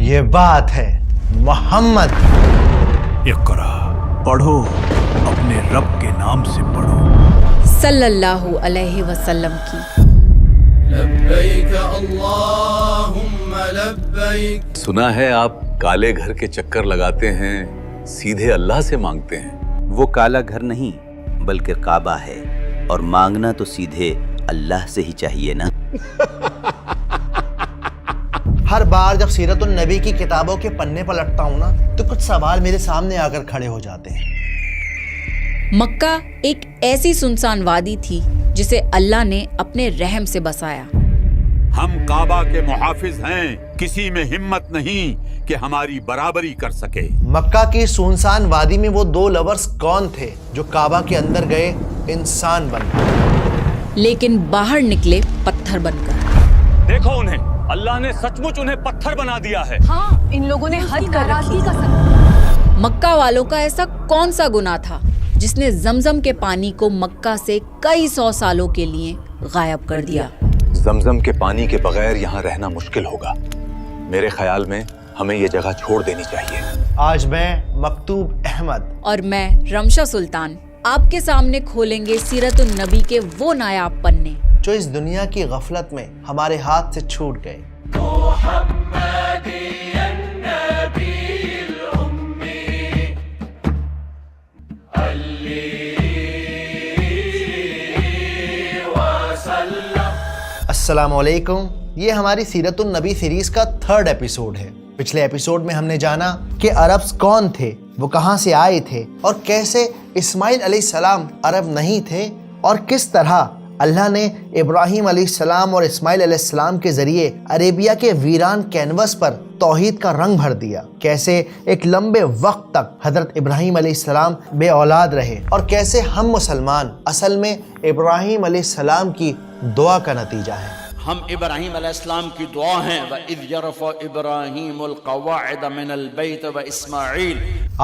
یہ بات ہے محمد. اقرا، پڑھو، اپنے رب کے نام سے پڑھو. صلی اللہ علیہ وسلم کی. لبیک اللہم لبیک. سنا ہے آپ کالے گھر کے چکر لگاتے ہیں، سیدھے اللہ سے مانگتے ہیں. وہ کالا گھر نہیں بلکہ کعبہ ہے، اور مانگنا تو سیدھے اللہ سے ہی چاہیے نا. ہر بار جب سیرت النبی کی کتابوں کے پنے پلٹتا ہوں نا تو کچھ سوال میرے سامنے آ کر کھڑے ہو جاتے ہیں. مکہ ایک ایسی سنسان وادی تھی جسے اللہ نے اپنے رحم سے بسایا. ہم کعبہ کے محافظ ہیں، کسی میں ہمت نہیں کہ ہماری برابری کر سکے. مکہ کی سنسان وادی میں وہ دو لورز کون تھے جو کعبہ کے اندر گئے انسان بن کر، لیکن باہر نکلے پتھر بن کر. دیکھو انہیں، اللہ نے سچ مچ انہیں پتھر بنا دیا ہے. ہاں، ان لوگوں نے حد کر رکھی. مکہ والوں کا ایسا کون سا گناہ تھا جس نے زمزم کے پانی کو مکہ سے کئی 100 سالوں کے لیے غائب کر دیا؟ زمزم کے پانی کے بغیر یہاں رہنا مشکل ہوگا. میرے خیال میں ہمیں یہ جگہ چھوڑ دینی چاہیے. آج میں مکتوب احمد اور میں رمشا سلطان آپ کے سامنے کھولیں گے سیرت النبی کے وہ نایاب پنے جو اس دنیا کی غفلت میں ہمارے ہاتھ سے چھوٹ گئے. السلام علیکم. یہ ہماری سیرت النبی سیریز کا 3rd ایپیسوڈ ہے. پچھلے ایپیسوڈ میں ہم نے جانا کہ عربز کون تھے، وہ کہاں سے آئے تھے، اور کیسے اسماعیل علیہ السلام عرب نہیں تھے، اور کس طرح اللہ نے ابراہیم علیہ السلام اور اسماعیل علیہ السلام کے ذریعے عربیہ کے ویران کینوس پر توحید کا رنگ بھر دیا. کیسے ایک لمبے وقت تک حضرت ابراہیم علیہ السلام بے اولاد رہے، اور کیسے ہم مسلمان اصل میں ابراہیم علیہ السلام کی دعا کا نتیجہ ہیں. ہم ابراہیم علیہ السلام کی دعا ہیں وَإِذْ يَرْفَعُ إِبْرَاهِيمُ الْقَوَاعِدَ مِنَ الْبَيْتِ وَإِسْمَاعِيلُ.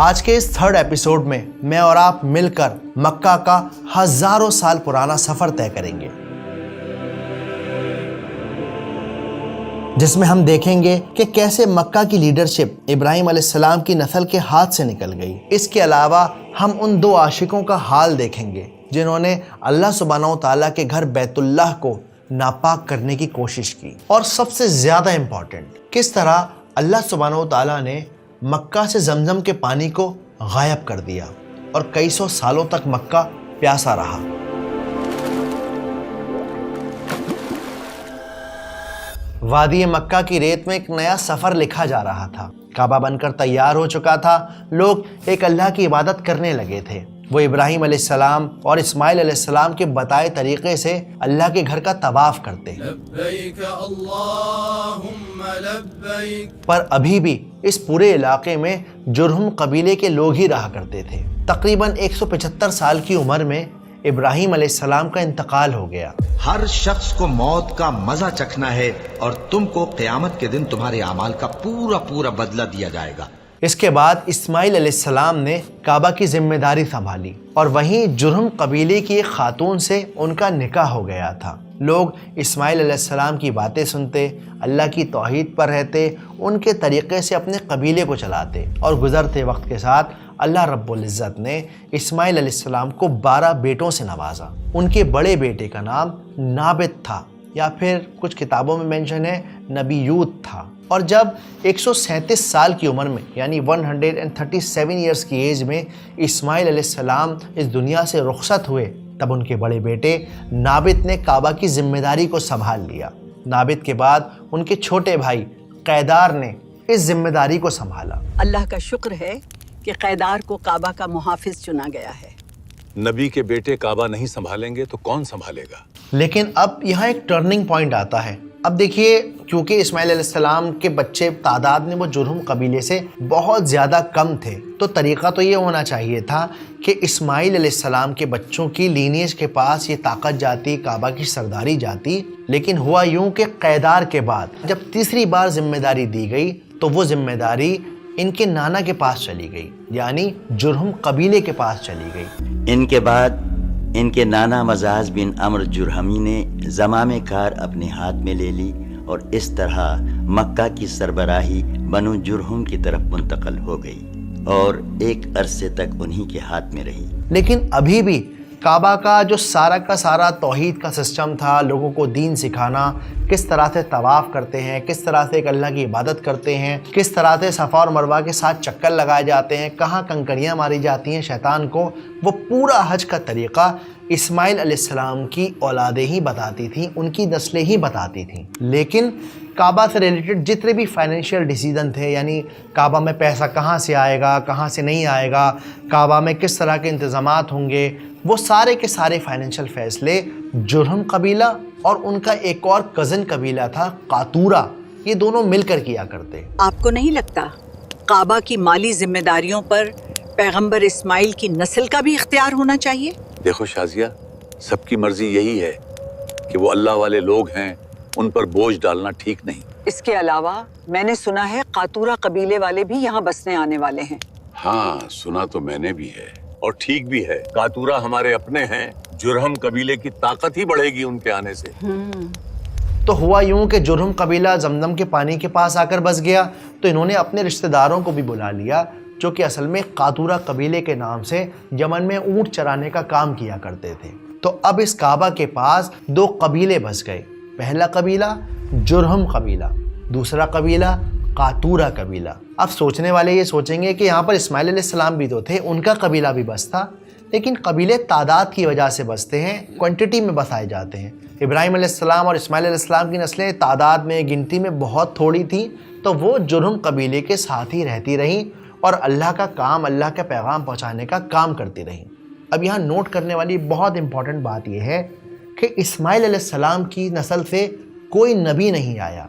آج کے اس 3rd ایپیسوڈ میں میں اور آپ مل کر مکہ کا ہزاروں سال پرانا سفر طے کریں گے، جس میں ہم دیکھیں گے کہ کیسے مکہ کی لیڈرشپ ابراہیم علیہ السلام کی نسل کے ہاتھ سے نکل گئی. اس کے علاوہ ہم ان 2 عاشقوں کا حال دیکھیں گے جنہوں نے اللہ سبحانہ و تعالیٰ کے گھر بیت اللہ کو ناپاک کرنے کی کوشش کی. اور سب سے زیادہ امپورٹنٹ، کس طرح اللہ سبحانہ و تعالیٰ نے مکہ سے زمزم کے پانی کو غائب کر دیا اور کئی 100 سالوں تک مکہ پیاسا رہا. وادی مکہ کی ریت میں ایک نیا سفر لکھا جا رہا تھا. کعبہ بن کر تیار ہو چکا تھا. لوگ ایک اللہ کی عبادت کرنے لگے تھے. وہ ابراہیم علیہ السلام اور اسماعیل علیہ السلام کے بتائے طریقے سے اللہ کے گھر کا طواف کرتے. لبیک اللہم لبیک. پر ابھی بھی اس پورے علاقے میں جرہم قبیلے کے لوگ ہی رہا کرتے تھے. تقریباً 175 سال کی عمر میں ابراہیم علیہ السلام کا انتقال ہو گیا. ہر شخص کو موت کا مزہ چکھنا ہے، اور تم کو قیامت کے دن تمہارے اعمال کا پورا بدلہ دیا جائے گا. اس کے بعد اسماعیل علیہ السلام نے کعبہ کی ذمہ داری سنبھالی، اور وہیں جرہم قبیلے کی ایک خاتون سے ان کا نکاح ہو گیا تھا. لوگ اسماعیل علیہ السلام کی باتیں سنتے، اللہ کی توحید پر رہتے، ان کے طریقے سے اپنے قبیلے کو چلاتے. اور گزرتے وقت کے ساتھ اللہ رب العزت نے اسماعیل علیہ السلام کو 12 بیٹوں سے نوازا. ان کے بڑے بیٹے کا نام نابت تھا، یا پھر کچھ کتابوں میں مینشن ہے نبیوت تھا. اور جب 137 سال کی عمر میں یعنی 137 ایئرز کی ایج میں اسماعیل علیہ السلام اس دنیا سے رخصت ہوئے، تب ان کے بڑے بیٹے نابت نے کعبہ کی ذمہ داری کو سنبھال لیا. نابت کے بعد ان کے چھوٹے بھائی قیدار نے اس ذمہ داری کو سنبھالا. اللہ کا شکر ہے کہ قیدار کو کعبہ کا محافظ چنا گیا ہے. نبی کے بیٹے کعبہ نہیں سنبھالیں گے تو کون سنبھالے گا؟ لیکن اب یہاں ایک ٹرننگ پوائنٹ آتا ہے. اب دیکھیے، کیونکہ اسماعیل علیہ السلام کے بچے تعداد میں وہ جرہم قبیلے سے بہت زیادہ کم تھے، تو طریقہ تو یہ ہونا چاہیے تھا کہ اسماعیل علیہ السلام کے بچوں کی لینیج کے پاس یہ طاقت جاتی، کعبہ کی سرداری جاتی. لیکن ہوا یوں کہ قیدار کے بعد جب تیسری بار ذمہ داری دی گئی تو وہ ذمہ داری ان کے نانا کے پاس چلی گئی، یعنی جرہم قبیلے کے پاس چلی گئی. ان کے بعد ان کے نانا مزاز بن عمر جرہمی نے زمام کار اپنے ہاتھ میں لے لی اور اس طرح مکہ کی سربراہی بنو جرہم کی طرف منتقل ہو گئی اور ایک عرصے تک انہی کے ہاتھ میں رہی۔ لیکن ابھی بھی کعبہ کا جو سارا کا سارا توحید کا سسٹم تھا، لوگوں کو دین سکھانا، کس طرح سے طواف کرتے ہیں، کس طرح سے ایک اللہ کی عبادت کرتے ہیں، کس طرح سے صفا اور مروہ کے ساتھ چکر لگائے جاتے ہیں، کہاں کنکریاں ماری جاتی ہیں شیطان کو، وہ پورا حج کا طریقہ اسماعیل علیہ السلام کی اولادیں ہی بتاتی تھیں، ان کی نسلیں ہی بتاتی تھیں۔ لیکن کعبہ سے ریلیٹڈ جتنے بھی فائنینشیل ڈیسیزن تھے، یعنی کعبہ میں پیسہ کہاں سے آئے گا، کہاں سے نہیں آئے گا، کعبہ میں کس طرح کے انتظامات ہوں گے، وہ سارے کے سارے فائنینشیل فیصلے جرہم قبیلہ اور ان کا ایک اور کزن قبیلہ تھا قاتورہ، یہ دونوں مل کر کیا کرتے۔ آپ کو نہیں لگتا کعبہ کی مالی ذمہ داریوں پر پیغمبر اسماعیل کی نسل کا بھی اختیار ہونا چاہیے؟ دیکھو شازیہ، سب کی مرضی یہی ہے کہ وہ اللہ والے لوگ ہیں، ان پر بوجھ ڈالنا ٹھیک نہیں۔ اس کے علاوہ میں نے سنا ہے قاتورہ قبیلے والے بھی یہاں بسنے آنے والے ہیں۔ ہاں سنا تو میں نے بھی ہے، اور ٹھیک بھی ہے۔ قاتورہ ہمارے اپنے ہیں، جرہم قبیلے کی طاقت ہی بڑھے گی ان کے آنے سے۔ تو ہوا یوں کہ جرہم قبیلہ زمزم کے پانی کے پاس آ کر بس گیا، تو انہوں نے اپنے رشتہ داروں کو بھی بلا لیا جو کہ اصل میں قاتورہ قبیلے کے نام سے یمن میں اونٹ چرانے کا کام کیا کرتے تھے۔ تو اب اس کعبہ کے پاس دو قبیلے بس گئے، پہلا قبیلہ جرہم قبیلہ، دوسرا قبیلہ قاتورہ قبیلہ۔ اب سوچنے والے یہ سوچیں گے کہ یہاں پر اسماعیل علیہ السلام بھی تو تھے، ان کا قبیلہ بھی بس تھا، لیکن قبیلے تعداد کی وجہ سے بستے ہیں، کوانٹٹی میں بسائے جاتے ہیں۔ ابراہیم علیہ السلام اور اسماعیل علیہ السلام کی نسلیں تعداد میں، گنتی میں بہت تھوڑی تھیں، تو وہ جرہم قبیلے کے ساتھ ہی رہتی رہیں اور اللہ کا کام، اللہ کا پیغام پہنچانے کا کام کرتی رہیں۔ اب یہاں نوٹ کرنے والی بہت امپورٹنٹ بات یہ ہے کہ اسماعیل علیہ السلام کی نسل سے کوئی نبی نہیں آیا۔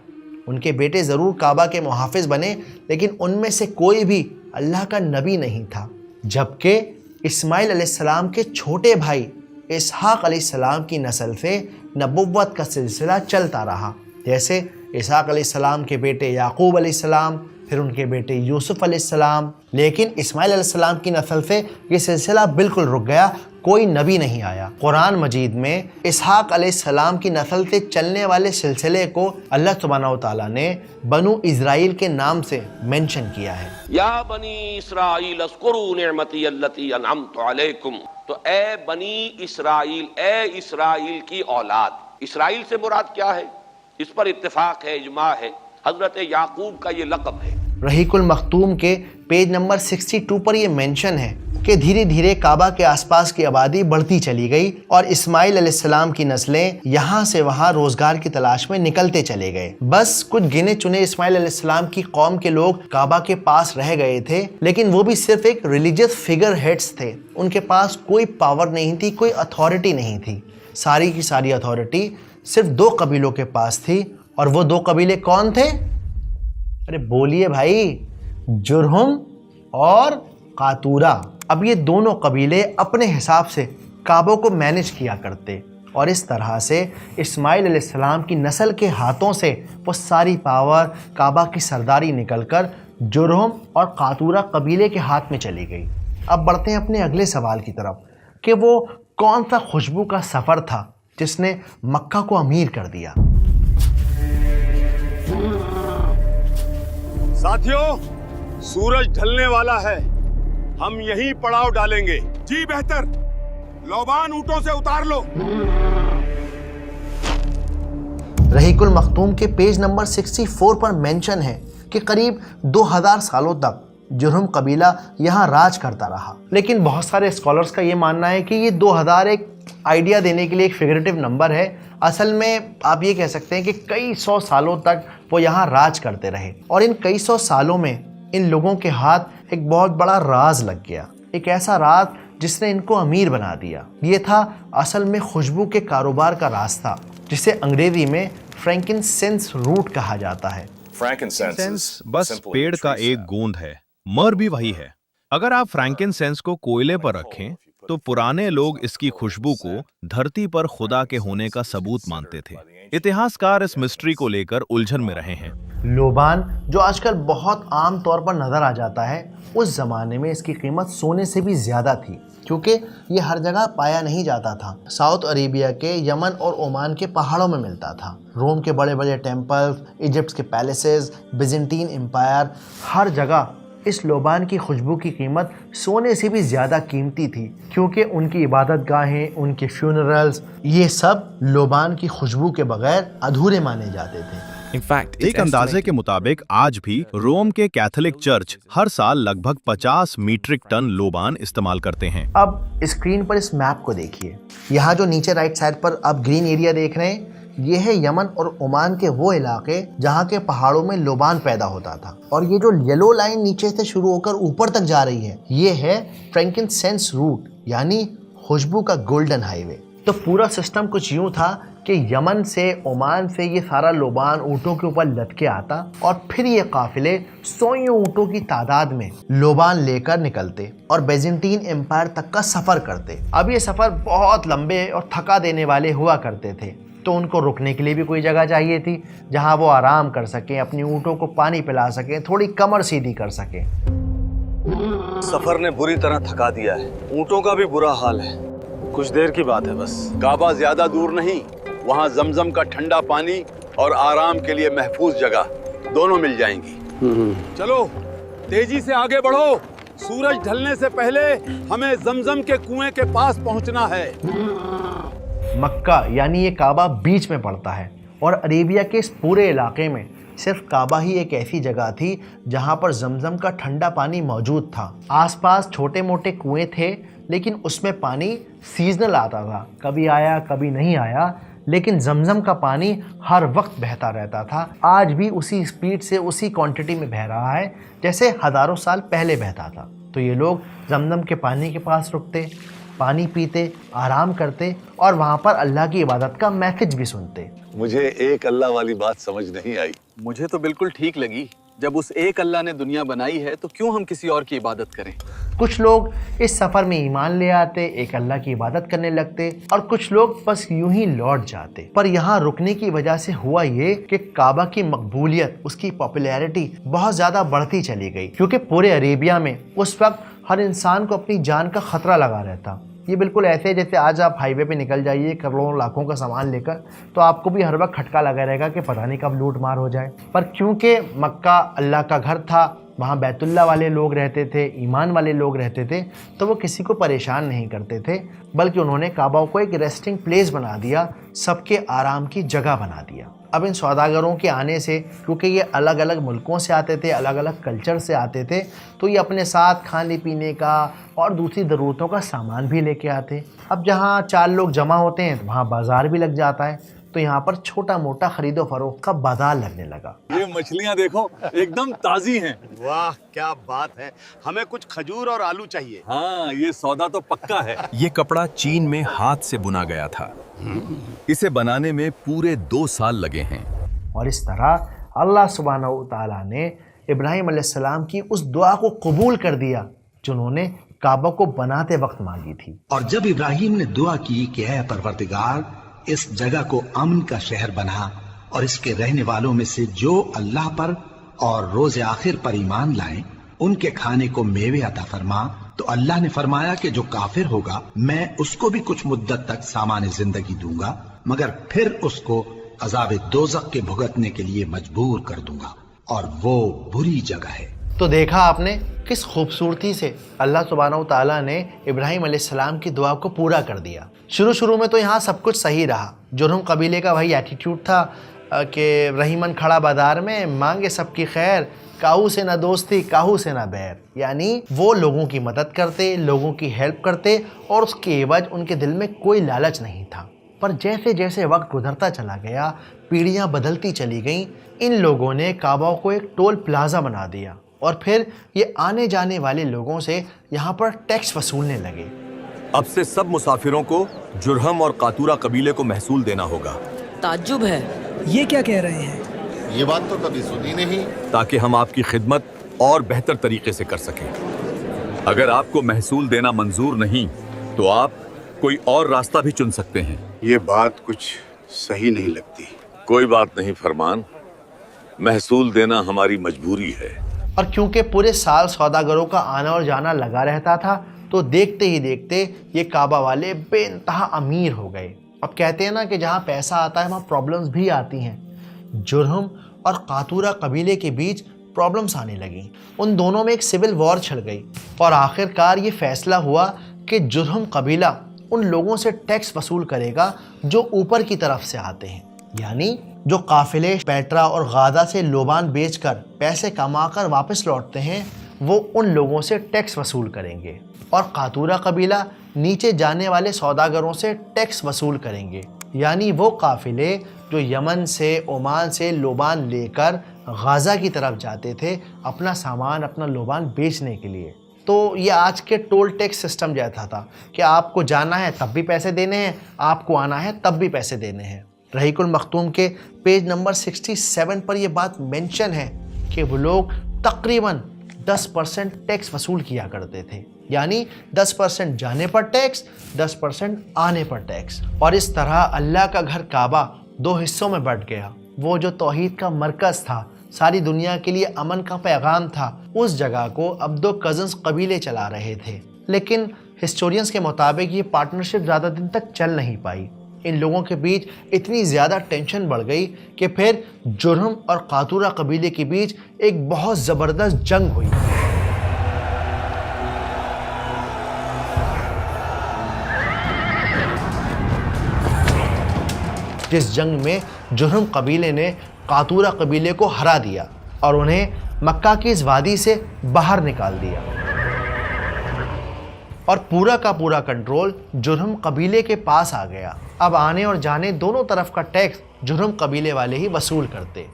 ان کے بیٹے ضرور کعبہ کے محافظ بنے، لیکن ان میں سے کوئی بھی اللہ کا نبی نہیں تھا، جبکہ اسماعیل علیہ السلام کے چھوٹے بھائی اسحاق علیہ السلام کی نسل سے نبوت کا سلسلہ چلتا رہا۔ جیسے اسحاق علیہ السلام کے بیٹے یعقوب علیہ السلام، پھر ان کے بیٹے یوسف علیہ السلام، لیکن اسماعیل علیہ السلام کی نسل سے یہ سلسلہ بالکل رک گیا، کوئی نبی نہیں آیا۔ قرآن مجید میں اسحاق علیہ السلام کی نسل سے چلنے والے سلسلے کو اللہ سبحانہ و تعالیٰ نے بنو اسرائیل کے نام سے مینشن کیا ہے۔ یا بنی اسرائیل اذکروا نعمتی التی انعمت علیکم، تو اے بنی اسرائیل، اے اسرائیل کی اولاد۔ اسرائیل سے مراد کیا ہے؟ اس پر اتفاق ہے، اجماع ہے، حضرت یعقوب کا یہ لقب ہے۔ رحیق المختوم کے پیج نمبر 62 پر یہ مینشن ہے کہ دھیرے دھیرے کعبہ کے آس پاس کی آبادی بڑھتی چلی گئی اور اسماعیل علیہ السلام کی نسلیں یہاں سے وہاں روزگار کی تلاش میں نکلتے چلے گئے۔ بس کچھ گنے چنے اسماعیل علیہ السلام کی قوم کے لوگ کعبہ کے پاس رہ گئے تھے، لیکن وہ بھی صرف ایک ریلیجیس فگر ہیڈز تھے، ان کے پاس کوئی پاور نہیں تھی، کوئی اتھارٹی نہیں تھی۔ ساری کی ساری اتھارٹی صرف دو قبیلوں کے پاس تھی، اور وہ دو قبیلے کون تھے؟ ارے بولیے بھائی، جرہم اور قاتورہ۔ اب یہ دونوں قبیلے اپنے حساب سے کعبوں کو مینج کیا کرتے، اور اس طرح سے اسماعیل علیہ السلام کی نسل کے ہاتھوں سے وہ ساری پاور، کعبہ کی سرداری نکل کر جرہم اور قاتورہ قبیلے کے ہاتھ میں چلی گئی۔ اب بڑھتے ہیں اپنے اگلے سوال کی طرف کہ وہ کون سا خوشبو کا سفر تھا جس نے مکہ کو امیر کر دیا۔ ساتھیوں، سورج ڈھلنے والا ہے، ہم یہیں پڑاؤ ڈالیں گے۔ جی بہتر، لوبان اونٹوں سے اتار لو۔ رحیق المختوم کے پیج نمبر 64 پر مینشن ہے کہ قریب 2000 سالوں تک جرہم قبیلہ یہاں راج کرتا رہا، لیکن بہت سارے اسکالرز کا یہ ماننا ہے کہ یہ 2000 ایک آئیڈیا دینے کے لیے ایک فگریٹو نمبر ہے۔ اصل میں آپ یہ کہہ سکتے ہیں کہ کئی سو سالوں تک وہ یہاں راج کرتے رہے، اور ان کئی سو سالوں میں ان لوگوں کے ہاتھ ایک بہت بڑا راز لگ گیا، ایک ایسا راز جس نے ان کو امیر بنا دیا۔ یہ تھا اصل میں خوشبو کے کاروبار کا راز تھا، جسے انگریزی میں فرینکنسنس روٹ کہا جاتا ہے۔ فرینکنسنس بس پیڑ کا ایک گوند ہے، مر بھی وہی ہے۔ اگر آپ فرینکنسنس کو کوئلے پر رکھیں तो पुराने लोग इसकी खुशबू को धरती पर खुदा के होने का सबूत मानते थे। इतिहासकार इस मिस्ट्री को लेकर उलझन में रहे हैं। लोबान जो आजकल बहुत आम तौर पर नज़र आ जाता है, उस ज़माने में इसकी कीमत सोने से भी ज़्यादा थी, क्योंकि ये हर जगह पाया नहीं जाता था। साउथ अरेबिया के यमन और ओमान के पहाड़ों में मिलता था। रोम के बड़े बड़े टेम्पल्स, इजिप्ट के पैलेसेस, बिजेंटीन एम्पायर, हर जगह इस लोबान की खुशबू की कीमत सोने से भी ज़्यादा कीमती थी, क्योंकि उनकी इबादत गाहें, उनके फ्यूनरल्स, ये सब लोबान की खुशबू के बगैर अधूरे माने जाते थे। एक अंदाजे के मुताबिक आज भी रोम के कैथोलिक चर्च हर साल लगभग 50 मीट्रिक टन लोबान इस्तेमाल करते हैं। अब स्क्रीन पर इस मैप को देखिए। यहाँ जो नीचे राइट साइड पर आप ग्रीन एरिया देख रहे हैं, ये है यमन और ओमान के वो इलाके जहाँ के पहाड़ों में लोबान पैदा होता था। और ये जो येलो लाइन नीचे से शुरू होकर ऊपर तक जा रही है, ये है फ्रैंकिनसेंस रूट, यानी खुशबू का गोल्डन हाईवे। तो पूरा सिस्टम कुछ यूँ था कि यमन से, ओमान से ये सारा लोबान ऊँटों के ऊपर लटके आता और फिर ये काफिले सौयों ऊँटों की तादाद में लोबान लेकर निकलते और बेजेंटीन एम्पायर तक का सफ़र करते। अब ये सफ़र बहुत लंबे और थका देने वाले हुआ करते थे, तो उनको रुकने के लिए भी कोई जगह चाहिए थी जहाँ वो आराम कर सकें, अपनी ऊँटों को पानी पिला सकें, थोड़ी कमर सीधी कर सकें। सफर ने बुरी तरह थका दिया है, ऊँटों का भी बुरा हाल है। कुछ देर की बात है बस। काबा ज्यादा दूर नहीं, वहाँ जमजम का ठंडा पानी और आराम के लिए महफूज जगह दोनों मिल जाएंगी। चलो तेजी से आगे बढ़ो, सूरज ढलने से पहले हमें जमजम के कुएं के पास पहुंचना है। मक्का यानी ये काबा बीच में पड़ता है और अरेबिया के इस पूरे इलाके में सिर्फ काबा ही एक ऐसी जगह थी जहाँ पर जमजम का ठंडा पानी मौजूद था। आसपास छोटे मोटे कुएं थे, लेकिन उसमें पानी सीजनल आता था, कभी आया कभी नहीं आया, लेकिन जमजम का पानी हर वक्त बहता रहता था। आज भी उसी स्पीड से, उसी क्वांटिटी में बह रहा है जैसे हज़ारों साल पहले बहता था। तो ये लोग जमजम के पानी के पास रुकते, पानी पीते, आराम करते और वहाँ पर अल्लाह की इबादत का मैसेज भी सुनते। मुझे एक अल्लाह वाली बात समझ नहीं आई। मुझे तो बिल्कुल ठीक लगी। जब उस एक अल्लाह ने दुनिया बनाई है तो क्यों हम किसी और की इबादत करें। कुछ लोग इस सफ़र में ईमान ले आते, एक अल्लाह की इबादत करने लगते और कुछ लोग बस यूं ही लौट जाते। पर यहाँ रुकने की वजह से हुआ ये कि काबा की मकबूलियत, उसकी पॉपुलैरिटी बहुत ज़्यादा बढ़ती चली गई, क्योंकि पूरे अरेबिया में उस वक्त हर इंसान को अपनी जान का ख़तरा लगा रहता। ये बिल्कुल ऐसे है जैसे आज आप हाईवे पे निकल जाइए करोड़ों लाखों का सामान लेकर, तो आपको भी हर वक्त खटका लगा रहेगा कि पता नहीं कब लूट मार हो जाए। पर क्योंकि मक्का अल्लाह का घर था, वहाँ बैतुल्ला वाले लोग रहते थे, ईमान वाले लोग रहते थे, तो वो किसी को परेशान नहीं करते थे, बल्कि उन्होंने काबा को एक रेस्टिंग प्लेस बना दिया, सबके आराम की जगह बना दिया। अब इन सौदागरों के आने से, क्योंकि ये अलग अलग मुल्कों से आते थे, अलग अलग कल्चर से आते थे, तो ये अपने साथ खाने पीने का और दूसरी ज़रूरतों का सामान भी लेके आते। अब जहाँ 4 लोग जमा होते हैं तो वहाँ बाज़ार भी लग जाता है, तो यहाँ पर छोटा मोटा खरीदो फरोख्त का बाजार लगने लगा। ये मछलियाँ देखो, एकदम ताज़ी हैं। वाह क्या बात है, हमें कुछ खजूर और आलू चाहिए। हाँ, ये सौदा तो पक्का है। ये कपड़ा चीन में हाथ से बुना गया था। इसे बनाने में पूरे 2 साल लगे हैं। और इस तरह अल्लाह सुब्हानहू तआला ने इब्राहिम अलैहिस्सलाम की उस दुआ को कबूल कर दिया जो उन्होंने काबा को बनाते वक्त मांगी थी। और जब इब्राहिम ने दुआ की कि ऐ परवरदिगार, इस जगह को अमन का शहर बना और इसके रहने वालों में से जो अल्लाह पर और रोज़े आखिर पर ईमान लाएं, उनके खाने को मेवे अता फरमा, तो अल्लाह ने फरमाया कि जो काफिर होगा मैं उसको भी कुछ मुद्दत तक सामान्य जिंदगी दूंगा, मगर फिर उसको अज़ाब दोज़ख के भुगतने के लिए मजबूर कर दूंगा, और वो बुरी जगह है। तो देखा आपने किस खूबसूरती से अल्लाह सुब्हानहू तआला ने इब्राहिम अलैहिस्सलाम की दुआ को पूरा कर दिया। शुरू में तो यहाँ सब कुछ सही रहा। जुरहम कबीले का वही एटीट्यूड था कि रहीमन खड़ा बाजार में, मांगे सबकी खैर, काहू से ना दोस्ती काहू से ना बैर, यानी वो लोगों की मदद करते, लोगों की हेल्प करते और उसके एवज उनके दिल में कोई लालच नहीं था। पर जैसे जैसे वक्त गुजरता चला गया, पीढ़ियाँ बदलती चली गईं, इन लोगों ने काबा को एक टोल प्लाजा बना दिया और फिर ये आने जाने वाले लोगों से यहाँ पर टैक्स वसूलने लगे। अब से सब मुसाफिरों को जुरहम और कातूरा कबीले को महसूल देना होगा। ताज्जुब है, ये क्या कह रहे हैं? ये बात तो कभी सुनी नहीं। ताकि हम आपकी खिदमत और बेहतर तरीके से कर सकें। अगर आपको महसूल देना मंजूर नहीं तो आप कोई और रास्ता भी चुन सकते हैं। ये बात कुछ सही नहीं लगती। कोई बात नहीं फरमान, महसूल देना हमारी मजबूरी है। और क्योंकि पूरे साल सौदागरों का आना और जाना लगा रहता था तो देखते ही देखते ये काबा वाले बेइंतहा अमीर हो गए। अब कहते हैं ना कि जहाँ पैसा आता है वहाँ प्रॉब्लम्स भी आती हैं। जुरहम और कातूरा कबीले के बीच प्रॉब्लम्स आने लगी। उन दोनों में एक सिविल वॉर छिड़ गई और आखिरकार ये फैसला हुआ कि जुरहम कबीला उन लोगों से टैक्स वसूल करेगा जो ऊपर की तरफ से आते हैं, यानी जो काफिले पेट्रा और गादा से लोबान बेचकर पैसे कमाकर वापस लौटते हैं वो उन लोगों से टैक्स वसूल करेंगे और कातूरा कबीला नीचे जाने वाले सौदागरों से टैक्स वसूल करेंगे, यानी वो काफिले जो यमन से ओमान से लोबान लेकर गाजा की तरफ जाते थे अपना सामान अपना लोबान बेचने के लिए। तो ये आज के टोल टैक्स सिस्टम जैसा था कि आपको जाना है तब भी पैसे देने हैं, आपको आना है तब भी पैसे देने हैं। रहीकुल मखतूम के पेज नंबर 67 पर यह बात मेंशन है कि वो लोग तकरीबन 10% टैक्स वसूल किया करते थे, यानी 10% जाने पर टैक्स, 10% आने पर टैक्स। और इस तरह अल्लाह का घर काबा दो हिस्सों में बंट गया। वो जो तौहीद का मरकज़ था, सारी दुनिया के लिए अमन का पैगाम था, उस जगह को अब दो कज़न्स कबीले चला रहे थे। लेकिन हिस्टोरियंस के मुताबिक ये पार्टनरशिप ज़्यादा दिन तक चल नहीं पाई। इन लोगों के बीच इतनी ज़्यादा टेंशन बढ़ गई कि फिर जुरहम और कातूरा कबीले के बीच एक बहुत ज़बरदस्त जंग हुई। जिस जंग में जुरहम कबीले ने कातूरा कबीले को हरा दिया और उन्हें मक्का की इस वादी से बाहर निकाल दिया और पूरा का पूरा कंट्रोल जुरहम कबीले के पास आ गया। अब आने और जाने दोनों तरफ का टैक्स जुरहम कबीले वाले ही वसूल करते।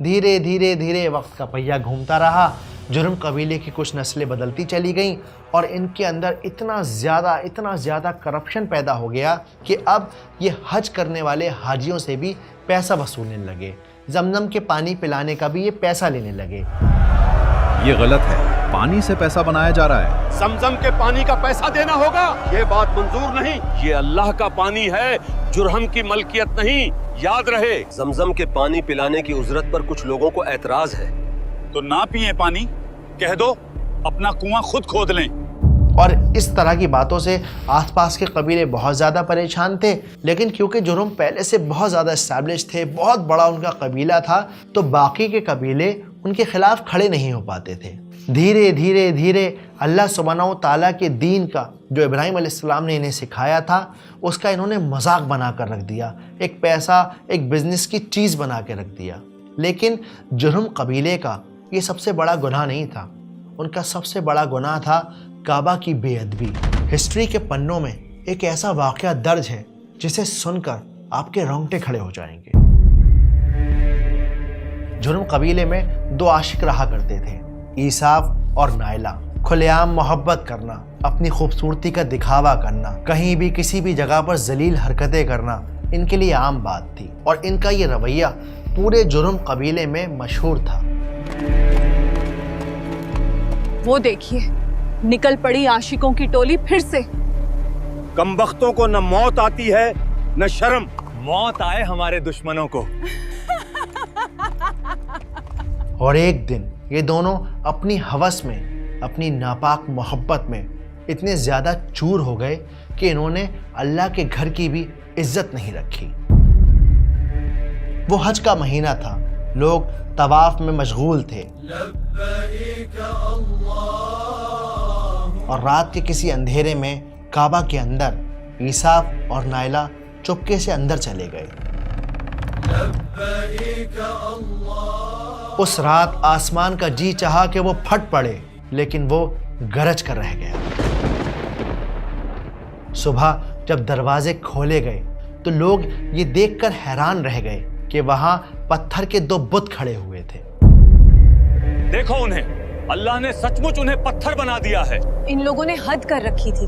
धीरे धीरे धीरे वक्त का पहिया घूमता रहा। जुरहम कबीले की कुछ नस्लें बदलती चली गईं और इनके अंदर इतना ज़्यादा करप्शन पैदा हो गया कि अब ये हज करने वाले हाजियों से भी पैसा वसूलने लगे। जमजम के पानी पिलाने का भी ये पैसा लेने लगे। ये गलत है, पानी से पैसा बनाया जा रहा है। जमजम के पानी का पैसा देना होगा, ये बात मंजूर नहीं। ये अल्लाह का पानी है, जुरहम की मलकियत नहीं, याद रहे। जमजम के पानी पिलाने की उजरत पर कुछ लोगों को एतराज है। तो ना पिए पानी, कह दो अपना कुआं खुद खोद लें। और इस तरह की बातों से आसपास के कबीले बहुत ज़्यादा परेशान थे। लेकिन क्योंकि जुरहम पहले से बहुत ज़्यादा एस्टैब्लिश थे, बहुत बड़ा उनका कबीला था, तो बाकी के कबीले उनके खिलाफ खड़े नहीं हो पाते थे। धीरे धीरे धीरे अल्लाह सुब्हानहू तआला के दीन का जो इब्राहीम अलैहिस्सलाम ने इन्हें सिखाया था उसका इन्होंने मजाक बना कर रख दिया, एक पैसा एक बिजनेस की चीज़ बना के रख दिया। लेकिन जुरहम कबीले का ये सबसे बड़ा गुनाह नहीं था। उनका सबसे बड़ा गुनाह था काबा की बेअदबी। हिस्ट्री के पन्नों में एक ऐसा वाक़या दर्ज है जिसे सुनकर आपके रोंगटे खड़े हो जाएंगे। जुरहम कबीले में दो आशिक रहा करते थे, ईसाफ और नायला। खुलेआम मोहब्बत करना, अपनी खूबसूरती का दिखावा करना, कहीं भी किसी भी जगह पर जलील हरकतें करना इनके लिए आम बात थी और इनका ये रवैया पूरे जुरहम कबीले में मशहूर था। वो देखिए, निकल पड़ी आशिकों की टोली फिर से। कमबख्तों को न मौत आती है न शर्म। मौत आए हमारे दुश्मनों को। और एक दिन ये दोनों अपनी हवस में, अपनी नापाक मोहब्बत में इतने ज़्यादा चूर हो गए कि इन्होंने अल्लाह के घर की भी इज्जत नहीं रखी। वो हज का महीना था, लोग तवाफ में मशगूल थे और रात के किसी अंधेरे में काबा के अंदर ईसाफ और नायला चुपके से अंदर चले गए। उस रात आसमान का जी चाहा कि वो फट पड़े, लेकिन वो गरज कर रह गया। सुबह जब दरवाजे खोले गए तो लोग ये देखकर हैरान रह गए कि वहां पत्थर के दो बुत खड़े हुए थे। देखो उन्हें, अल्लाह ने सचमुच उन्हें पत्थर बना दिया है। इन लोगों ने हद कर रखी थी।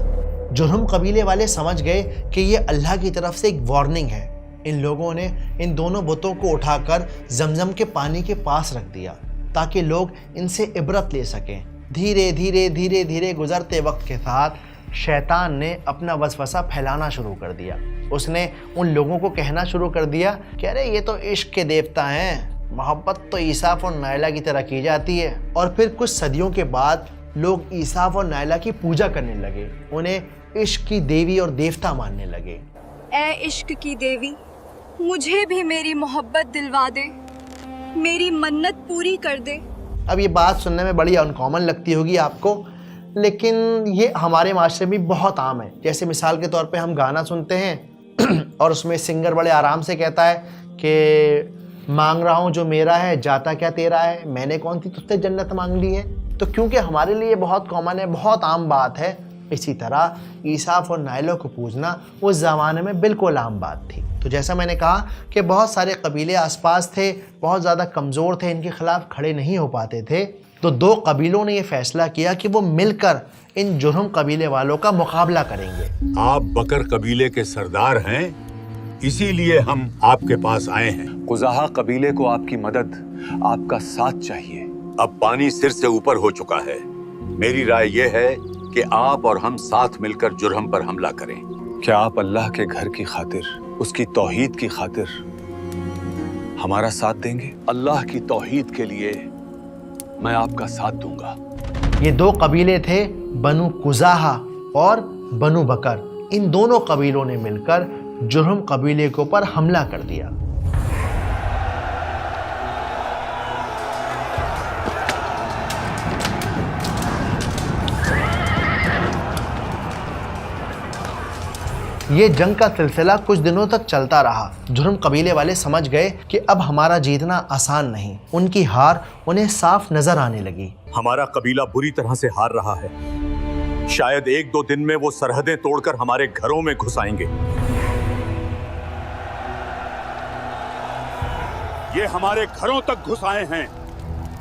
जुरहम कबीले वाले समझ गए कि ये अल्लाह की तरफ से एक वार्निंग है। इन लोगों ने इन दोनों बुतों को उठाकर जमजम के पानी के पास रख दिया ताकि लोग इनसे इबरत ले सकें। धीरे धीरे धीरे धीरे गुजरते वक्त के साथ शैतान ने अपना वसवसा फैलाना शुरू कर दिया। उसने उन लोगों को कहना शुरू कर दिया कि अरे ये तो इश्क के देवता हैं, मोहब्बत तो ईसाफ और नायला की तरह की जाती है। और फिर कुछ सदियों के बाद लोग ईसाफ और नायला की पूजा करने लगे, उन्हें इश्क की देवी और देवता मानने लगे। ऐ इश्क की देवी, मुझे भी मेरी मोहब्बत दिलवा दे, मेरी मन्नत पूरी कर दे। अब ये बात सुनने में बड़ी अनकॉमन लगती होगी आपको, लेकिन ये हमारे माशरे में बहुत आम है। जैसे मिसाल के तौर पे हम गाना सुनते हैं और उसमें सिंगर बड़े आराम से कहता है कि मांग रहा हूँ जो मेरा है, जाता क्या तेरा है, मैंने कौन सी तुझसे जन्नत मांग ली है। तो क्योंकि हमारे लिए बहुत कॉमन है, बहुत आम बात है, इसी तरह ईसाफ और नायला को पूजना उस ज़माने में बिल्कुल आम बात थी। तो जैसा मैंने कहा कि बहुत सारे कबीले आसपास थे, बहुत ज़्यादा कमज़ोर थे, इनके ख़िलाफ़ खड़े नहीं हो पाते थे। तो दो कबीलों ने ये फैसला किया कि वो मिलकर इन जुर्हम कबीले वालों का मुकाबला करेंगे। आप बकर कबीले के सरदार हैं, इसीलिए हम आपके पास आए हैं। कुजाहा कबीले को आपकी मदद, आपका साथ चाहिए। अब पानी सिर से ऊपर हो चुका है। मेरी राय यह है कि आप और हम साथ मिलकर जुर्हम पर हमला करें। क्या आप अल्लाह के घर की खातिर, उसकी तौहीद की खातिर हमारा साथ देंगे? अल्लाह की तौहीद के लिए मैं आपका साथ दूंगा। ये दो कबीले थे, बनु कुजाहा और बनु बकर। इन दोनों कबीलों ने मिलकर जुर्हम कबीले के ऊपर हमला कर दिया। ये जंग का सिलसिला कुछ दिनों तक चलता रहा। जुर्हम कबीले वाले समझ गए कि अब हमारा जीतना आसान नहीं। उनकी हार उन्हें साफ नजर आने लगी। हमारा कबीला बुरी तरह से हार रहा है। शायद 1-2 दिन में वो सरहदें तोड़कर हमारे घरों में घुस आएंगे। ये हमारे घरों तक घुस आए हैं।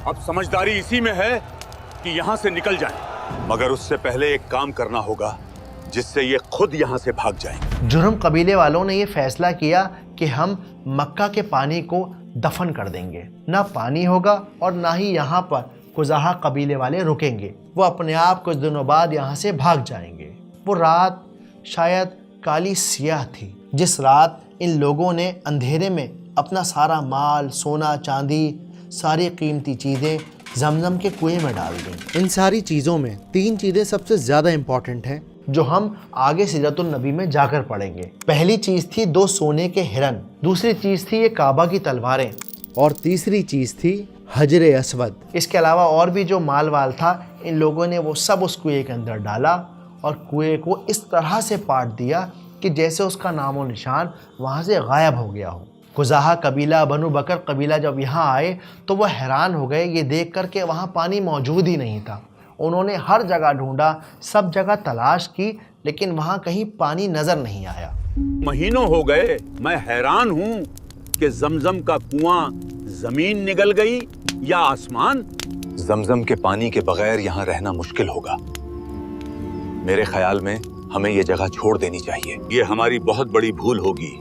अब समझदारी इसी में है कि यहाँ से निकल जाएं। मगर उससे पहले एक काम करना होगा जिससे ये खुद यहाँ से भाग जाएं। जुर्हम कबीले वालों ने ये फैसला किया कि हम मक्का के पानी को दफन कर देंगे। ना पानी होगा और ना ही यहाँ पर कुजाहा कबीले वाले रुकेंगे। वो अपने आप कुछ दिनों बाद यहाँ से भाग जाएंगे। वो रात शायद काली सियाह थी, जिस रात इन लोगों ने अंधेरे में अपना सारा माल, सोना चांदी, सारी कीमती चीज़ें जमजम के कुएं में डाल दी। इन सारी चीज़ों में 3 चीज़ें सबसे ज़्यादा इम्पॉर्टेंट हैं, जो हम आगे सीरतुन नबी में जाकर पढ़ेंगे। पहली चीज़ थी 2 सोने के हिरन, दूसरी चीज़ थी ये काबा की तलवारें, और तीसरी चीज़ थी हजरे असवद। इसके अलावा और भी जो माल वाल था, इन लोगों ने वो सब उस कुएं के अंदर डाला और कुएं को इस तरह से पाट दिया कि जैसे उसका नामो निशान वहाँ से गायब हो गया हो। कुजाहा कबीला, बनु बकर कबीला जब यहाँ आए तो वह हैरान हो गए ये देख कर के वहाँ पानी मौजूद ही नहीं था। उन्होंने हर जगह ढूंढा, सब जगह तलाश की, लेकिन वहाँ कहीं पानी नजर नहीं आया। महीनों हो गए, मैं हैरान हूँ कि जमजम का कुआं जमीन निगल गई या आसमान। जमजम के पानी के बगैर यहाँ रहना मुश्किल होगा। मेरे ख्याल में हमें ये जगह छोड़ देनी चाहिए। ये हमारी बहुत बड़ी भूल होगी।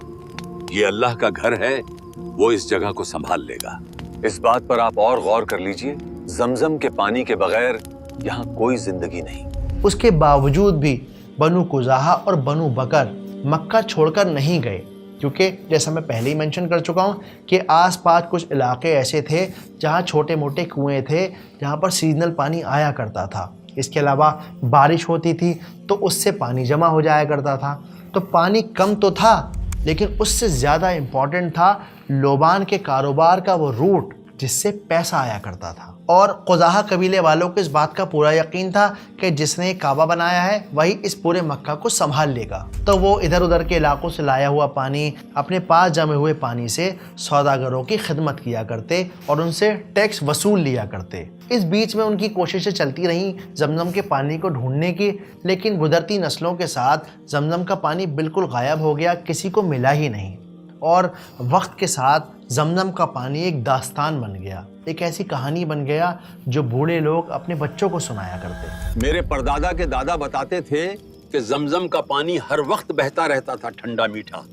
ये अल्लाह का घर है, वो इस जगह को संभाल लेगा। इस बात पर आप और गौर कर लीजिए, जमजम के पानी के बगैर यहाँ कोई जिंदगी नहीं। उसके बावजूद भी बनु कुजाहा और बनु बकर मक्का छोड़कर नहीं गए, क्योंकि जैसा मैं पहले ही मेंशन कर चुका हूँ कि आसपास कुछ इलाके ऐसे थे जहाँ छोटे मोटे कुएं थे, जहाँ पर सीजनल पानी आया करता था। इसके अलावा बारिश होती थी तो उससे पानी जमा हो जाया करता था। तो पानी कम तो था, लेकिन उससे ज़्यादा इम्पॉर्टेंट था लोबान के कारोबार का वो रूट जिससे पैसा आया करता था। और कुजाहा कबीले वालों को इस बात का पूरा यकीन था कि जिसने काबा बनाया है वही इस पूरे मक्का को संभाल लेगा। तो वो इधर उधर के इलाकों से लाया हुआ पानी, अपने पास जमे हुए पानी से सौदागरों की खिदमत किया करते और उनसे टैक्स वसूल लिया करते। इस बीच में उनकी कोशिशें चलती रहीं जमजम के पानी को ढूंढने की, लेकिन गुजरती नस्लों के साथ जमजम का पानी बिल्कुल गायब हो गया, किसी को मिला ही नहीं। और वक्त के साथ जमजम का पानी एक दास्तान बन गया, एक ऐसी कहानी बन गया जो बूढ़े लोग अपने बच्चों को सुनाया करते। मेरे परदादा के दादा बताते थे कि जमजम का पानी हर वक्त बहता रहता था, ठंडा मीठा।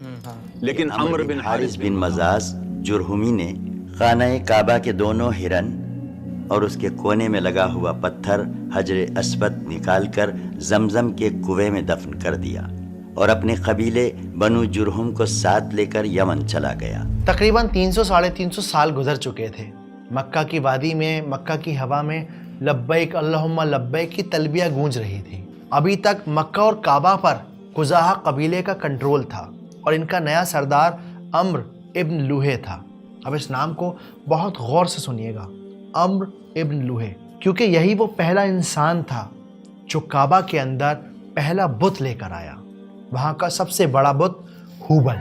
लेकिन अम्र बिन हारिस बिन मजाज जुरहुमी ने खाना काबा के दोनों हिरन और उसके कोने में लगा हुआ पत्थर हजर अस्वद निकाल कर जमजम के कुएं में दफन कर दिया और अपने कबीले बनु जुरहुम को साथ लेकर यमन चला गया। तकरीबन 300-350 साल गुजर चुके थे। मक्का की वादी में, मक्का की हवा में लब्बैक अल्लाहुम्मा लब्बैक की तलबिया गूंज रही थी। अभी तक मक्का और काबा पर कुजाहा कबीले का कंट्रोल था और इनका नया सरदार अम्र इब्न लूहे था। अब इस नाम को बहुत गौर से सुनिएगा, अम्र इब्न लूहे, क्योंकि यही वो पहला इंसान था जो काबा के अंदर पहला बुत लेकर आया। वहाँ का सबसे बड़ा बुत हुबल।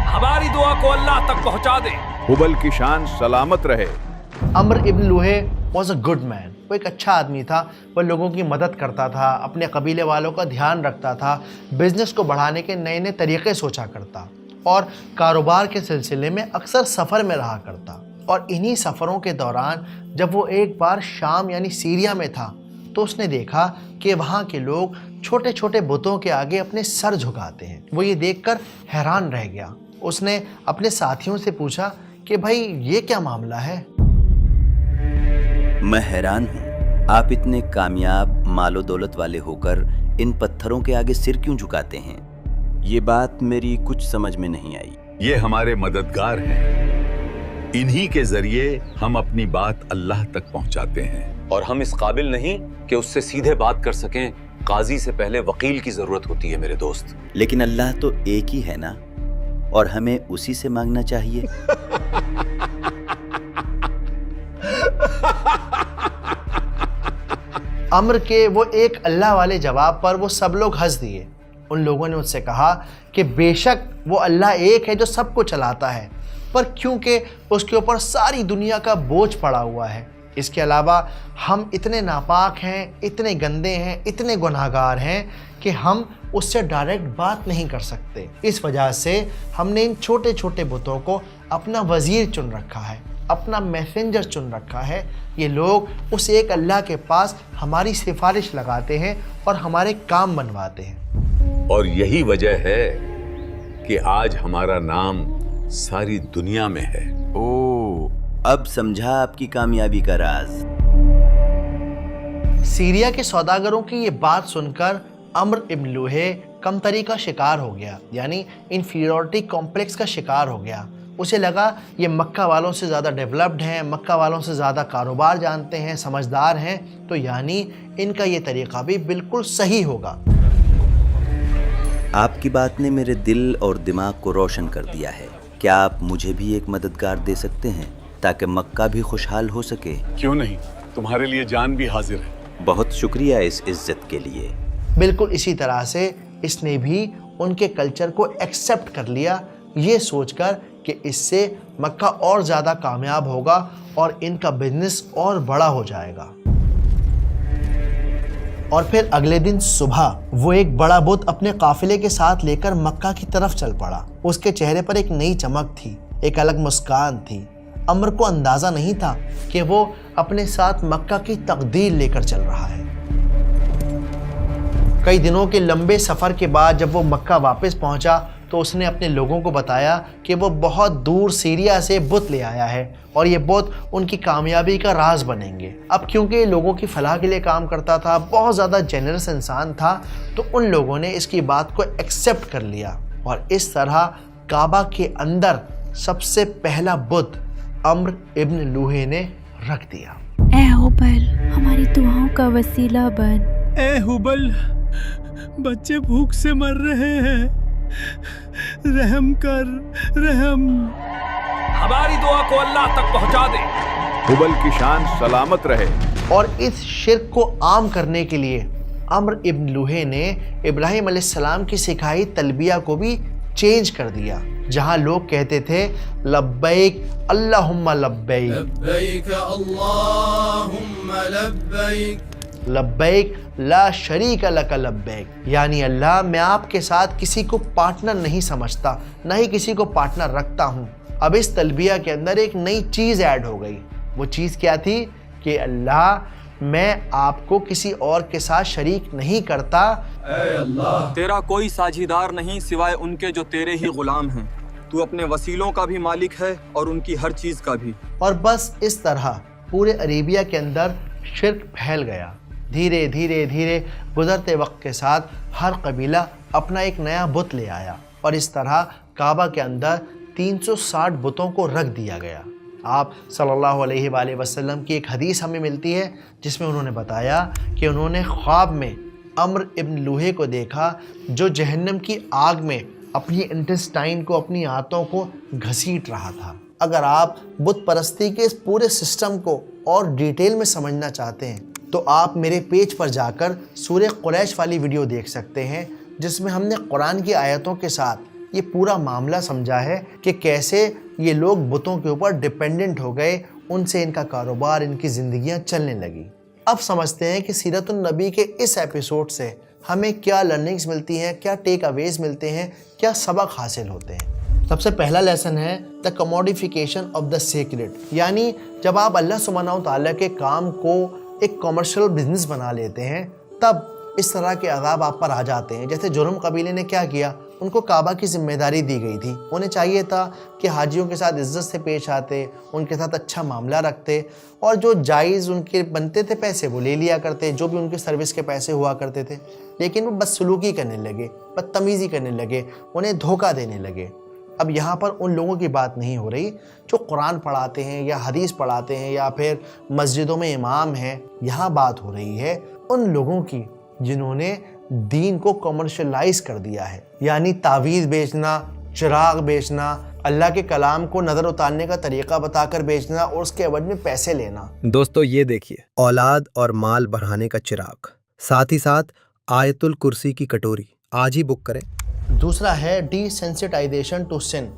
हमारी दुआ को अल्लाह तक पहुँचा दे। हुबल की शान सलामत रहे। अम्र इब्न लूहे वॉज अ गुड मैन। वो एक अच्छा आदमी था। वो लोगों की मदद करता था, अपने कबीले वालों का ध्यान रखता था, बिजनेस को बढ़ाने के नए नए तरीके सोचा करता और कारोबार के सिलसिले में अक्सर सफ़र में रहा करता। और इन्हीं सफ़रों के दौरान जब वो एक बार शाम यानी सीरिया में था तो उसने देखा कि वहाँ के लोग छोटे छोटे बुतों के आगे अपने सर झुकाते हैं। वो ये देखकर हैरान रह गया। उसने अपने साथियों से पूछा कि भाई ये क्या मामला है। मैं हैरान हूँ, आप इतने कामयाब मालो दौलत वाले होकर इन पत्थरों के आगे सिर क्यों झुकाते हैं? ये बात मेरी कुछ समझ में नहीं आई। ये हमारे मददगार हैं। इन्हीं के जरिए हम अपनी बात अल्लाह तक पहुंचाते हैं। और हम इस काबिल नहीं कि उससे सीधे बात कर सकें। काजी से पहले वकील की जरूरत होती है मेरे दोस्त। लेकिन अल्लाह तो एक ही है ना, और हमें उसी से मांगना चाहिए। अम्र के वो एक अल्लाह वाले जवाब पर वो सब लोग हंस दिए। उन लोगों ने उससे कहा कि बेशक वो अल्लाह एक है जो सबको चलाता है, पर क्योंकि उसके ऊपर सारी दुनिया का बोझ पड़ा हुआ है। इसके अलावा हम इतने नापाक हैं, इतने गंदे हैं, इतने गुनाहगार हैं कि हम उससे डायरेक्ट बात नहीं कर सकते। इस वजह से हमने इन छोटे छोटे बुतों को अपना वजीर चुन रखा है, अपना मैसेंजर चुन रखा है। ये लोग उस एक अल्लाह के पास हमारी सिफारिश लगाते हैं और हमारे काम बनवाते हैं। और यही वजह है कि आज हमारा नाम सारी दुनिया में है। ओह, अब समझा आपकी कामयाबी का राज। सीरिया के सौदागरों की ये बात सुनकर अम्र इब्न लूहे कमतरी का शिकार हो गया, यानी इंफीरियरिटी कॉम्प्लेक्स का शिकार हो गया। उसे लगा ये मक्का वालों से ज़्यादा डेवलप्ड हैं, मक्का वालों से ज़्यादा कारोबार जानते हैं, समझदार हैं, तो यानी इनका ये तरीक़ा भी बिल्कुल सही होगा। आपकी बात ने मेरे दिल और दिमाग को रोशन कर दिया है। क्या आप मुझे भी एक मददगार दे सकते हैं ताकि मक्का भी खुशहाल हो सके? क्यों नहीं, तुम्हारे लिए जान भी हाजिर है। बहुत शुक्रिया इस इज्जत के लिए। बिल्कुल इसी तरह से इसने भी उनके कल्चर को एक्सेप्ट कर लिया, ये सोचकर कि इससे मक्का और ज़्यादा कामयाब होगा और इनका बिजनेस और बड़ा हो जाएगा। और फिर अगले दिन सुबह वो एक बड़ा बुत अपने काफिले के साथ लेकर मक्का की तरफ चल पड़ा। उसके चेहरे पर एक नई चमक थी, एक अलग मुस्कान थी। अम्र को अंदाज़ा नहीं था कि वो अपने साथ मक्का की तकदीर लेकर चल रहा है। कई दिनों के लंबे सफ़र के बाद जब वो मक्का वापस पहुंचा तो उसने अपने लोगों को बताया कि वो बहुत दूर सीरिया से बुत ले आया है और ये बुत उनकी कामयाबी का राज बनेंगे। अब क्योंकि लोगों की फलाह के लिए काम करता था, बहुत ज़्यादा जेनरस इंसान था, तो उन लोगों ने इसकी बात को एक्सेप्ट कर लिया और इस तरह काबा के अंदर सबसे पहला बुत अम्र इब्न लूहे ने रख दिया। ए हुबल, हमारी दुआओं का वसीला बन। ए हुबल, बच्चे भूख से मर रहे हैं, रहम कर, रहम। हमारी दुआ को अल्लाह तक पहुंचा दे। हुबल की शान सलामत रहे। और इस शिर्क को आम करने के लिए अम्र इब्न लूहे ने इब्राहिम अलैहिस्सलाम की सिखाई तलबिया को भी चेंज कर दिया। जहां लोग कहते थे लब्बैक अल्लाहुम्मा लब्बैक, लब्बैक अल्लाहुम्मा लब्बैक, लब्बैक ला शरीक लक लब्बैक, यानी अल्लाह मैं आपके साथ किसी को पार्टनर नहीं समझता, ना ही किसी को पार्टनर रखता हूँ। अब इस तलबिया के अंदर एक नई चीज़ ऐड हो गई। वो चीज़ क्या थी कि अल्लाह मैं आपको किसी और के साथ शरीक नहीं करता। ऐ अल्लाह, तेरा कोई साझीदार नहीं सिवाय उनके जो तेरे ही गुलाम हैं। तू अपने वसीलों का भी मालिक है और उनकी हर चीज़ का भी। और बस इस तरह पूरे अरेबिया के अंदर शिर्क फैल गया। धीरे धीरे धीरे गुजरते वक्त के साथ हर कबीला अपना एक नया बुत ले आया और इस तरह काबा के अंदर 360 बुतों को रख दिया गया। आप सल्लल्लाहु अलैहि वसल्लम की एक हदीस हमें मिलती है जिसमें उन्होंने बताया कि उन्होंने ख्वाब में अम्र इब्न लूहे को देखा जो जहन्नम की आग में अपनी इंटेस्टाइन को, अपनी आंतों को घसीट रहा था। अगर आप बुत परस्ती के इस पूरे सिस्टम को और डिटेल में समझना चाहते हैं तो आप मेरे पेज पर जाकर सूरह कुरैश वाली वीडियो देख सकते हैं जिसमें हमने कुरान की आयतों के साथ ये पूरा मामला समझा है कि कैसे ये लोग बुतों के ऊपर डिपेंडेंट हो गए, उनसे इनका कारोबार, इनकी ज़िंदगियां चलने लगी। अब समझते हैं कि सीरतुन नबी के इस एपिसोड से हमें क्या लर्निंग्स मिलती हैं, क्या टेक अवेज मिलते हैं, क्या सबक हासिल होते हैं। सबसे पहला लेसन है the commodification of the secret, यानी जब आप अल्लाह सुब्हानहू तआला के काम को एक कमर्शियल बिजनेस बना लेते हैं तब इस तरह के अज़ाब आप पर आ जाते हैं। जैसे जुर्हम कबीले ने क्या किया, उनको काबा की जिम्मेदारी दी गई थी। उन्हें चाहिए था कि हाजियों के साथ इज़्ज़त से पेश आते, उनके साथ अच्छा मामला रखते और जो जायज़ उनके बनते थे पैसे वो ले लिया करते, जो भी उनकी सर्विस के पैसे हुआ करते थे। लेकिन वो बदसलूकी करने लगे, बदतमीज़ी करने लगे, उन्हें धोखा देने लगे। अब यहाँ पर उन लोगों की बात नहीं हो रही जो कुरान पढ़ाते हैं या हदीस पढ़ाते हैं या फिर मस्जिदों में इमाम हैं। यहाँ बात हो रही है उन लोगों की जिन्होंने दीन को कमर्शलाइज कर दिया है, यानी तावीज़ बेचना, चिराग बेचना, अल्लाह के कलाम को नज़र उतारने का तरीक़ा बताकर बेचना और उसके एवज में पैसे लेना। दोस्तों ये देखिए, औलाद और माल बढ़ाने का चिराग, साथ ही साथ आयतुल कुर्सी की कटोरी। आज ही बुक करें। दूसरा है डिसेंसिटाइजेशन टू सिन।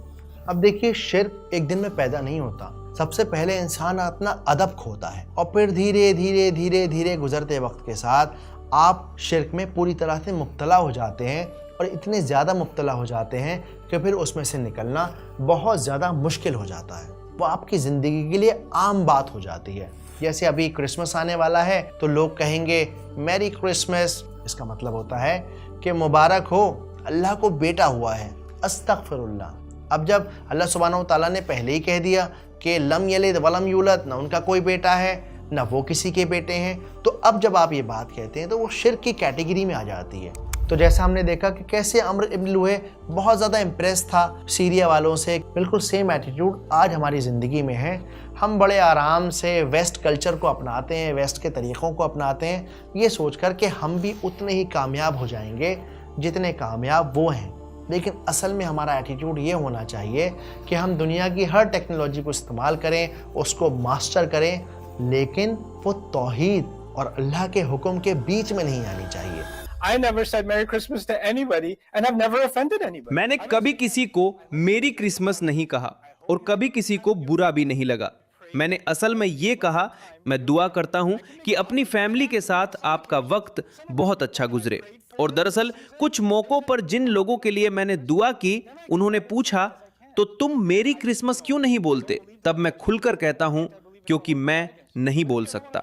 अब देखिए, शिर्क एक दिन में पैदा नहीं होता। सबसे पहले इंसान अपना अदब खोता है और फिर धीरे धीरे धीरे धीरे गुजरते वक्त के साथ आप शिर्क में पूरी तरह से मुब्तला हो जाते हैं और इतने ज़्यादा मुब्तला हो जाते हैं कि फिर उसमें से निकलना बहुत ज़्यादा मुश्किल हो जाता है। वो आपकी ज़िंदगी के लिए आम बात हो जाती है। जैसे अभी क्रिसमस आने वाला है तो लोग कहेंगे मैरी क्रिसमस, इसका मतलब होता है कि मुबारक हो, अल्लाह को बेटा हुआ है। अस्तगफिरुल्लाह। अब जब अल्लाह सुब्हानहू तआला ने पहले ही कह दिया कि लम यलिद वलम यूलद, ना उनका कोई बेटा है ना वो किसी के बेटे हैं, तो अब जब आप ये बात कहते हैं तो वो शिर्क की कैटेगरी में आ जाती है। तो जैसा हमने देखा कि कैसे अम्र इब्न लूहे बहुत ज़्यादा इम्प्रेस था सीरिया वालों से, बिल्कुल सेम एटीट्यूड आज हमारी ज़िंदगी में है। हम बड़े आराम से वेस्ट कल्चर को अपनाते हैं, वेस्ट के तरीक़ों को अपनाते हैं, ये सोच कर कि हम भी उतने ही कामयाब हो जाएंगे जितने कामयाब वो हैं। लेकिन असल में हमारा एटीट्यूड ये होना चाहिए कि हम दुनिया की हर टेक्नोलॉजी को इस्तेमाल करें, उसको मास्टर करें, लेकिन वो तौहीद और अल्लाह के हुक्म के बीच में नहीं आनी चाहिए। I never said Merry Christmas to anybody and I've never offended anybody. मैंने कभी किसी को मेरी क्रिसमस नहीं कहा और कभी किसी को बुरा भी नहीं लगा। मैंने असल में ये कहा, मैं दुआ करता हूँ कि अपनी फैमिली के साथ आपका वक्त बहुत अच्छा गुजरे। और दरअसल कुछ मौक़ों पर जिन लोगों के लिए मैंने दुआ की, उन्होंने पूछा तो तुम मेरी क्रिसमस क्यों नहीं बोलते? तब मैं खुलकर कहता हूँ क्योंकि मैं नहीं बोल सकता,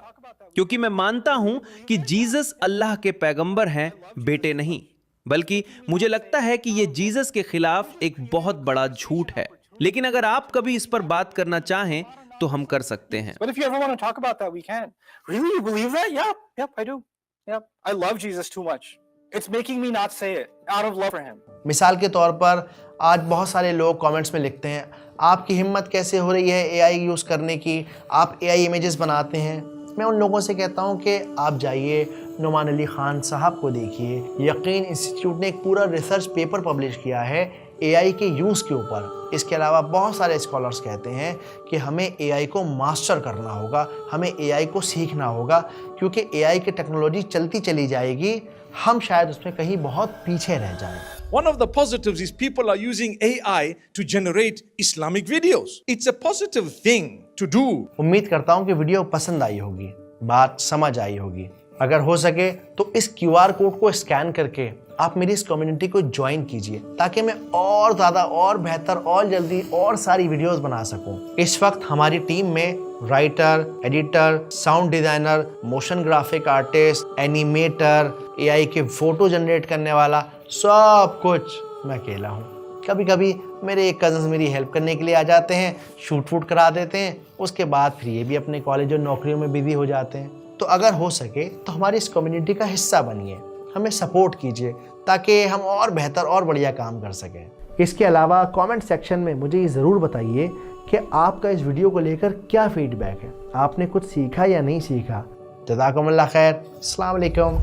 क्योंकि मैं मानता हूं कि जीसस अल्लाह के पैगंबर हैं, बेटे नहीं। बल्कि मुझे लगता है कि ये जीसस के खिलाफ एक बहुत बड़ा झूठ है। लेकिन अगर आप कभी इस पर बात करना चाहें तो हम कर सकते हैं। But if you ever want to talk about that, we can. Really, you believe that? Yep, I do. Yep, I love Jesus too much. It's making me not say it out of love for him. मिसाल के तौर पर आज बहुत सारे लोग comments में लिखते हैं, आपकी हिम्मत कैसे हो रही है एआई यूज़ करने की, आप एआई इमेजेस बनाते हैं। मैं उन लोगों से कहता हूं कि आप जाइए नुमान अली खान साहब को देखिए। यकीन इंस्टीट्यूट ने एक पूरा रिसर्च पेपर पब्लिश किया है एआई के यूज़ के ऊपर। इसके अलावा बहुत सारे स्कॉलर्स कहते हैं कि हमें एआई को मास्टर करना होगा, हमें एआई को सीखना होगा, क्योंकि एआई की टेक्नोलॉजी चलती चली जाएगी, हम शायद उसमें कहीं बहुत पीछे रह जाएं। One of the positives is people are using AI to generate Islamic videos. It's a positive thing to do. उम्मीद करता हूँ कि वीडियो पसंद आई होगी, बात समझ आई होगी। अगर हो सके तो इस QR कोड को स्कैन करके आप मेरी इस कम्युनिटी को ज्वाइन कीजिए, ताकि मैं और ज़्यादा और बेहतर और जल्दी और सारी वीडियोस बना सकूं। इस वक्त हमारी टीम में writer, editor, sound designer, motion graphic artist, animator, AI के फ़ोटो जनरेट करने वाला, सब कुछ मैं अकेला हूँ। کبھی کبھی میرے ایک کزنز میری ہیلپ کرنے کے لیے آ جاتے ہیں، شوٹ ووٹ کرا دیتے ہیں، اس کے بعد پھر یہ بھی اپنے کالج اور نوکریوں میں بزی ہو جاتے ہیں۔ تو اگر ہو سکے تو ہماری اس کمیونٹی کا حصہ بنیے، ہمیں سپورٹ کیجیے تاکہ ہم اور بہتر اور بڑھیا کام کر سکیں۔ اس کے علاوہ کامنٹ سیکشن میں مجھے یہ ضرور بتائیے کہ آپ کا اس ویڈیو کو لے کر کیا فیڈ بیک ہے، آپ نے کچھ سیکھا یا نہیں سیکھا۔ جزاکم اللہ خیر، السلام علیکم۔